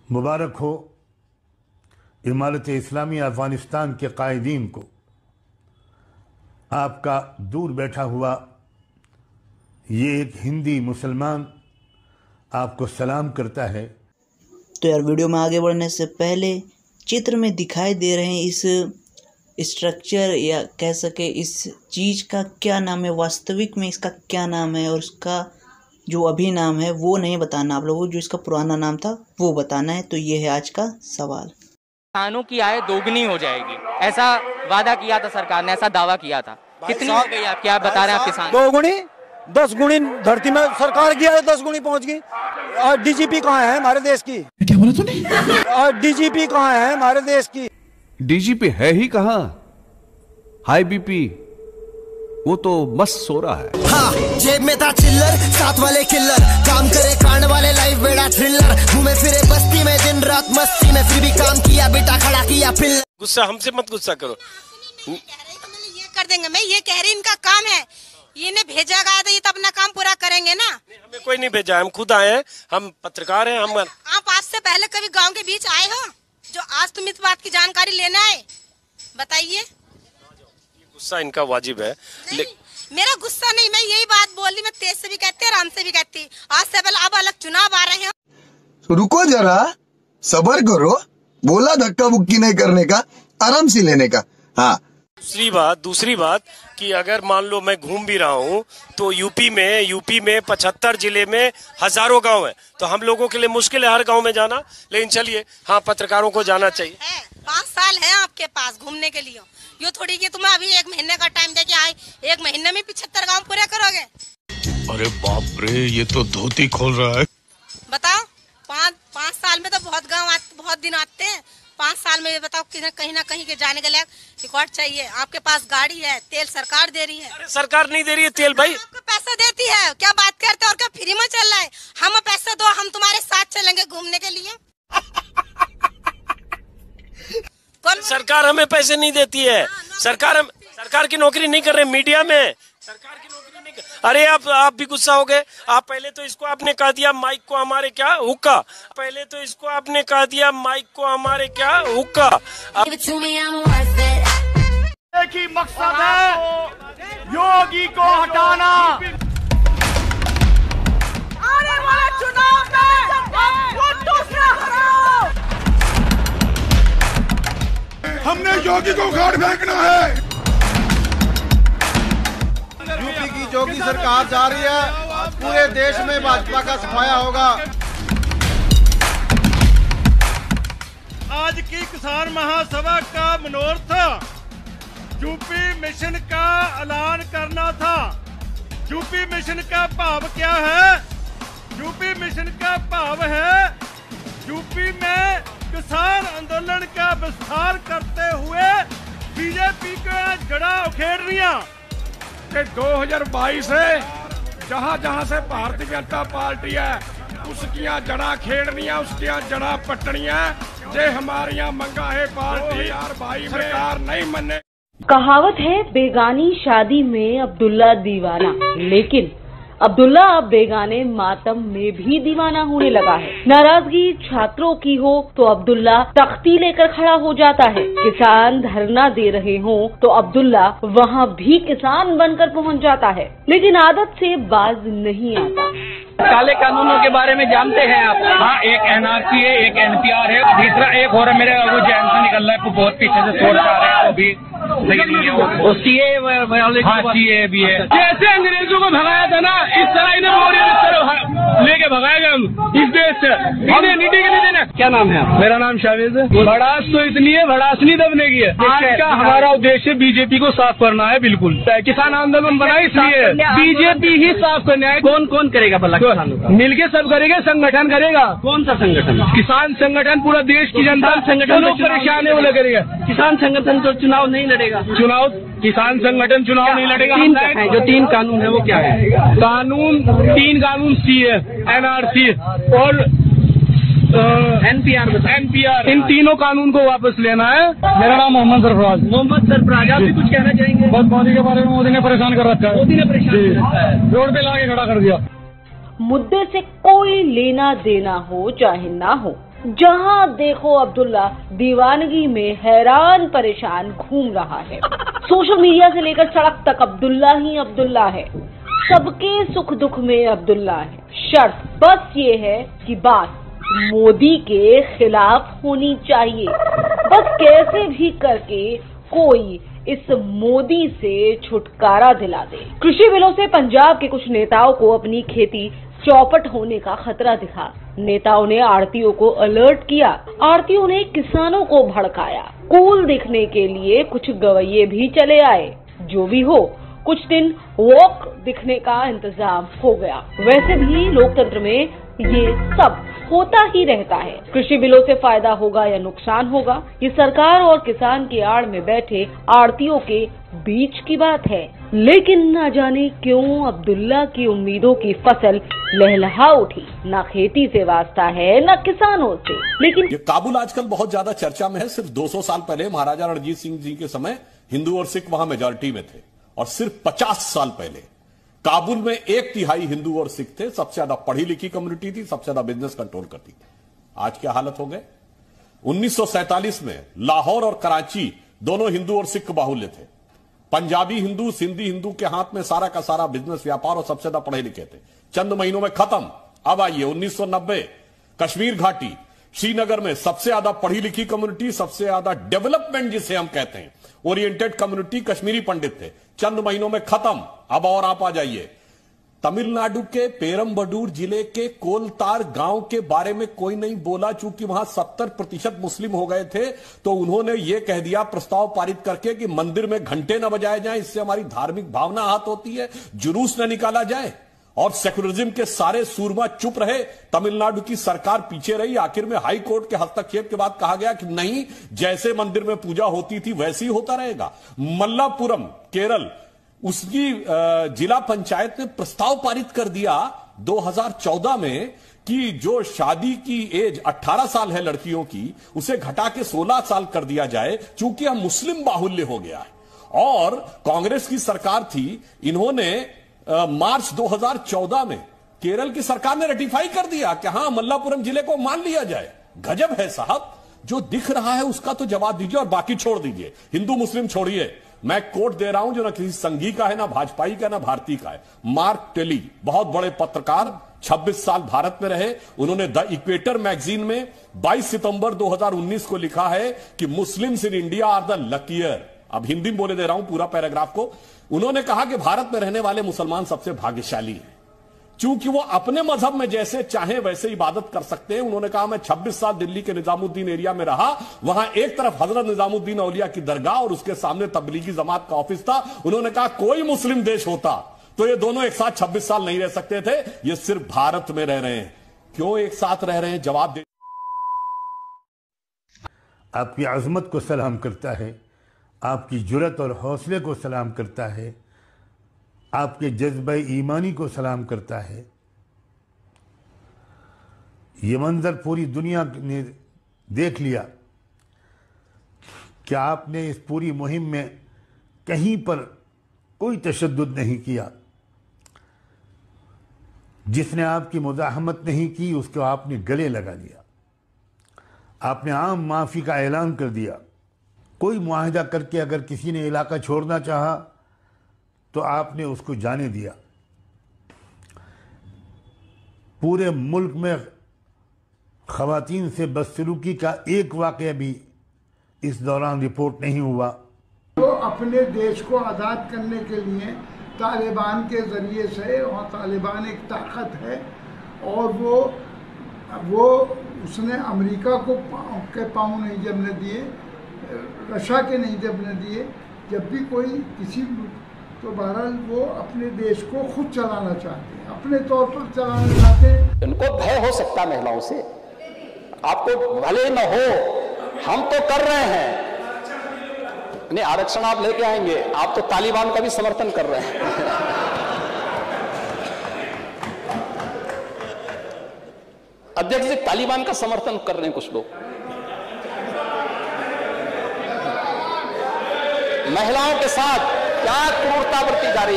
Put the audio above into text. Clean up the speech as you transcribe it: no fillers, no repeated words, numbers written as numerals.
मुबारक हो इमारत इस्लामी अफ़गानिस्तान के कायदीन को। आपका दूर बैठा हुआ ये एक हिंदी मुसलमान आपको सलाम करता है। तो यार वीडियो में आगे बढ़ने से पहले चित्र में दिखाई दे रहे हैं इस स्ट्रक्चर या कह सके इस चीज़ का क्या नाम है, वास्तविक में इसका क्या नाम है और उसका जो अभी नाम है वो नहीं बताना आप लोगों को, जो इसका पुराना नाम था वो बताना है। तो ये है आज का सवाल। किसानों की आय दोगुनी हो जाएगी, ऐसा वादा किया था सरकार ने, ऐसा दावा किया था। कितनी हो गई आप, क्या बता रहे हैं आप किसान? 2 गुनी 10 गुनी धरती में सरकार की आय 10 गुनी पहुंच गई। और डीजीपी कहाँ है हमारे देश की? क्या बोला तूने? और डीजीपी कहाँ है हमारे देश की? डीजीपी है ही कहाँ? हाई बीपी वो तो मस्त सो रहा है। हाँ, जेब में था चिल्लर, साथ वाले किल्लर, काम करे कांड वाले, लाइफ बेड़ा थ्रिलर, घूमे फिरे बस्ती में दिन रात मस्ती में, फिर भी काम किया, बेटा खड़ा किया फिर। गुस्सा हमसे मत गुस्सा करो। ये कर देंगे, मैं ये कह रही, इनका काम है, इन्हें भेजा गया था, ये तो अपना काम पूरा करेंगे ना। हमें कोई नहीं भेजा, हम खुद आए हैं, हम पत्रकार हैं। हम आप आज से पहले कभी गांव के बीच आए हो जो आज तुम इस बात की जानकारी लेना है? बताइए। गुस्सा इनका वाजिब है। मेरा गुस्सा नहीं, मैं यही बात बोल रही, मैं तेज से भी कहती आराम से भी कहती। आज से पहले अब अलग चुनाव आ रहे हैं, तो रुको जरा, सब्र करो, बोला धक्का बुक्की नहीं करने का, आराम से लेने का। हाँ, दूसरी बात कि अगर मान लो मैं घूम भी रहा हूँ तो यूपी में 75 जिले में हजारों गांव है, तो हम लोगों के लिए मुश्किल है हर गांव में जाना। लेकिन चलिए, हाँ, पत्रकारों को जाना चाहिए। 5 साल है आपके पास घूमने के लिए। यो थोड़ी कि तुम अभी 1 महीने का टाइम देके आए, 1 महीने में 75 गांव पूरे करोगे? अरे बाप रे, ये तो धोती खोल रहा है। बताओ, 5 साल में तो बहुत गांव बहुत दिन आते हैं। 5 साल में बताओ कहीं ना कहीं के जाने के लिए रिकॉर्ड चाहिए। आपके पास गाड़ी है, तेल सरकार दे रही है। अरे सरकार नहीं दे रही है तेल भाई, आपको पैसा देती है। क्या बात करते हो? और क्या फ्री में चल रहा है? हम पैसा दो, हम तुम्हारे साथ चलेंगे घूमने के लिए। सरकार हमें पैसे नहीं देती है। सरकार की नौकरी नहीं कर रहे मीडिया में, सरकार की नौकरी नहीं कर। अरे आप भी गुस्सा हो गए। आप पहले तो इसको आपने कह दिया माइक को हमारे क्या हुक्का, पहले तो इसको आपने कह दिया माइक को हमारे क्या हुक्का। एक ही मकसद है, योगी को हटाना। आने वाले चुनाव में दूसरा हराओ। हमने योगी को उखाड़ फेंकना है। यूपी की योगी सरकार जा रही है, पूरे देश में भाजपा का सफाया होगा। आज की किसान महासभा का मनोरथ यूपी मिशन का ऐलान करना था। यूपी मिशन का भाव क्या है? यूपी मिशन का भाव है यूपी में किसान आंदोलन का विस्तार करते हुए बीजेपी का जड़ा उखेड़निया। 2022 से जहां से भारतीय जनता पार्टी है उसकी जड़ा खेड़निया, उसकी जड़ा पटनिया। जे हमारिया मंगा है पार्टी यार भाई सरकार नहीं मने। कहावत है बेगानी शादी में अब्दुल्ला दीवाना, लेकिन अब्दुल्ला अब बेगाने मातम में भी दीवाना होने लगा है। नाराजगी छात्रों की हो तो अब्दुल्ला तख्ती लेकर खड़ा हो जाता है, किसान धरना दे रहे हो तो अब्दुल्ला वहां भी किसान बनकर पहुंच जाता है, लेकिन आदत से बाज नहीं आता। काले कानूनों के बारे में जानते हैं आप? हाँ, एक एनआरसी है, एक एनपीआर है, तीसरा एक और मेरे वो जैन से निकल रहा है, बहुत पीछे से सोच आ रहे हैं, भी सही नहीं है वो सीए भी है। जैसे अंग्रेजों को भगाया था ना, इस तरह इन्हें लेके भगाएगा हम इस देश से। इन्हें नीति के लिए देना। क्या नाम है? मेरा नाम शावेज है। भड़ास तो इतनी है, भड़ास नहीं दबने की है। आज का हमारा उद्देश्य बीजेपी को साफ करना है। बिल्कुल, किसान आंदोलन बना इसलिए बीजेपी ही साफ करना है। कौन कौन करेगा भला? मिलके सब करेंगे, संगठन करेगा। कौन सा संगठन? किसान संगठन, पूरा देश की जनता संगठन लोग परेशान है वो करेगा। किसान संगठन तो चुनाव नहीं लड़ेगा। किसान संगठन चुनाव नहीं लड़ेगा। जो 3 कानून है वो क्या है? 3 कानून सी है, एनआरसी और एनपीआर। इन तीनों कानून को वापस लेना है। मेरा नाम मोहम्मद सरफराज। आप भी कुछ कहना चाहेंगे? बस मोदी के बारे में मोदी ने परेशान कर रखा है। मोदी ने परेशान रोड पे लाके खड़ा कर दिया। मुद्दे से कोई लेना देना हो चाहे ना हो, जहां देखो अब्दुल्ला दीवानगी में हैरान परेशान घूम रहा है। सोशल मीडिया से लेकर सड़क तक अब्दुल्ला ही अब्दुल्ला है। सबके सुख दुख में अब्दुल्ला है। शर्त बस ये है कि बात मोदी के खिलाफ होनी चाहिए। बस कैसे भी करके कोई इस मोदी से छुटकारा दिला दे। कृषि बिलों से पंजाब के कुछ नेताओं को अपनी खेती चौपट होने का खतरा दिखा। नेताओं ने आड़तियों को अलर्ट किया। आड़तियों ने किसानों को भड़काया। कूल दिखने के लिए कुछ गवैये भी चले आए। जो भी हो, कुछ दिन वॉक दिखने का इंतजाम हो गया। वैसे भी लोकतंत्र में ये सब होता ही रहता है। कृषि बिलों से फायदा होगा या नुकसान होगा, ये सरकार और किसान की आड़ में बैठे आड़तियों के बीच की बात है। लेकिन न जाने क्यों अब्दुल्ला की उम्मीदों की फसल लहलहा उठी। न खेती से वास्ता है न किसानों से। लेकिन ये काबुल आजकल बहुत ज्यादा चर्चा में है। सिर्फ 200 साल पहले महाराजा रणजीत सिंह जी के समय हिंदू और सिख वहां मेजॉरिटी में थे, और सिर्फ 50 साल पहले काबुल में 1/3 हिंदू और सिख थे। सबसे ज्यादा पढ़ी लिखी कम्युनिटी थी, सबसे ज्यादा बिजनेस कंट्रोल करती थी। आज क्या हालत हो गए? 1947 में लाहौर और कराची दोनों हिंदू और सिख बाहुल्य थे। पंजाबी हिंदू, सिंधी हिंदू के हाथ में सारा का सारा बिजनेस व्यापार, और सबसे ज्यादा पढ़े लिखे थे। चंद महीनों में खत्म। अब आइए 1990 कश्मीर घाटी, श्रीनगर में सबसे ज्यादा पढ़ी लिखी कम्युनिटी, सबसे ज्यादा डेवलपमेंट जिसे हम कहते हैं ओरिएंटेड कम्युनिटी कश्मीरी पंडित थे। चंद महीनों में खत्म। अब और आप आ जाइए तमिलनाडु के पेरम्बडूर जिले के कोलतार गांव के बारे में कोई नहीं बोला, चूंकि वहां 70% मुस्लिम हो गए थे। तो उन्होंने यह कह दिया प्रस्ताव पारित करके कि मंदिर में घंटे न बजाए जाएं, इससे हमारी धार्मिक भावना आहत होती है, जुलूस न निकाला जाए। और सेकुलरिज्म के सारे सूरमा चुप रहे। तमिलनाडु की सरकार पीछे रही। आखिर में हाई कोर्ट के हस्तक्षेप के बाद कहा गया कि नहीं, जैसे मंदिर में पूजा होती थी वैसे ही होता रहेगा। मल्लापुरम केरल, उसकी जिला पंचायत ने प्रस्ताव पारित कर दिया 2014 में कि जो शादी की एज 18 साल है लड़कियों की, उसे घटा के 16 साल कर दिया जाए, चूंकि अब मुस्लिम बाहुल्य हो गया है। और कांग्रेस की सरकार थी, इन्होंने मार्च 2014 में केरल की सरकार ने रेटिफाई कर दिया कि हां मल्लापुरम जिले को मान लिया जाए। गजब है साहब। जो दिख रहा है उसका तो जवाब दीजिए और बाकी छोड़ दीजिए। हिंदू मुस्लिम छोड़िए। मैं कोट दे रहा हूं जो ना किसी संघी का है, ना भाजपाई का, ना भारतीय का है। मार्क टेली, बहुत बड़े पत्रकार, 26 साल भारत में रहे। उन्होंने द इक्वेटर मैगजीन में 22 सितंबर 2019 को लिखा है कि Muslims in India are the luckier. अब हिंदी में बोले दे रहा हूं पूरा पैराग्राफ को। उन्होंने कहा कि भारत में रहने वाले मुसलमान सबसे भाग्यशाली हैं, क्योंकि वो अपने मजहब में जैसे चाहे वैसे इबादत कर सकते हैं। उन्होंने कहा मैं 26 साल दिल्ली के निजामुद्दीन एरिया में रहा। वहां एक तरफ हजरत निजामुद्दीन औलिया की दरगाह और उसके सामने तबलीगी जमात का ऑफिस था। उन्होंने कहा कोई मुस्लिम देश होता तो ये दोनों एक साथ 26 साल नहीं रह सकते थे। ये सिर्फ भारत में रह रहे हैं। क्यों एक साथ रह रहे हैं? जवाब दे। आपकी अजमत को सलाम करता है, आपकी जुर्रत और हौसले को सलाम करता है, आपके जज्बे ईमानी को सलाम करता है। ये मंजर पूरी दुनिया ने देख लिया कि आपने इस पूरी मुहिम में कहीं पर कोई तशद्दुद नहीं किया। जिसने आपकी मुज़ाहमत नहीं की उसको आपने गले लगा लिया। आपने आम माफ़ी का ऐलान कर दिया। कोई मुआहिदा करके अगर किसी ने इलाका छोड़ना चाहा तो आपने उसको जाने दिया। पूरे मुल्क में ख़वातीन से बदसलूकी का एक वाक़या भी इस दौरान रिपोर्ट नहीं हुआ। वो अपने देश को आज़ाद करने के लिए तालिबान के ज़रिए से, और तालिबान एक ताकत है, और वो उसने अमेरिका को के पाँव नहीं जमने दिए, रशिया के नहीं जमने दिए। जब भी कोई किसी, तो बहरहाल वो अपने देश को खुद चलाना चाहते हैं, अपने तौर पर चलाना चाहते हैं। इनको भय हो सकता है महिलाओं से, आपको भले न हो, हम तो कर रहे हैं। नहीं, आरक्षण आप लेके आएंगे, आप तो तालिबान का भी समर्थन कर रहे हैं। अध्यक्ष जी, तालिबान का समर्थन कर रहे हैं कुछ लोग। महिलाओं के साथ क्या क्रूरता बरती जा रही है।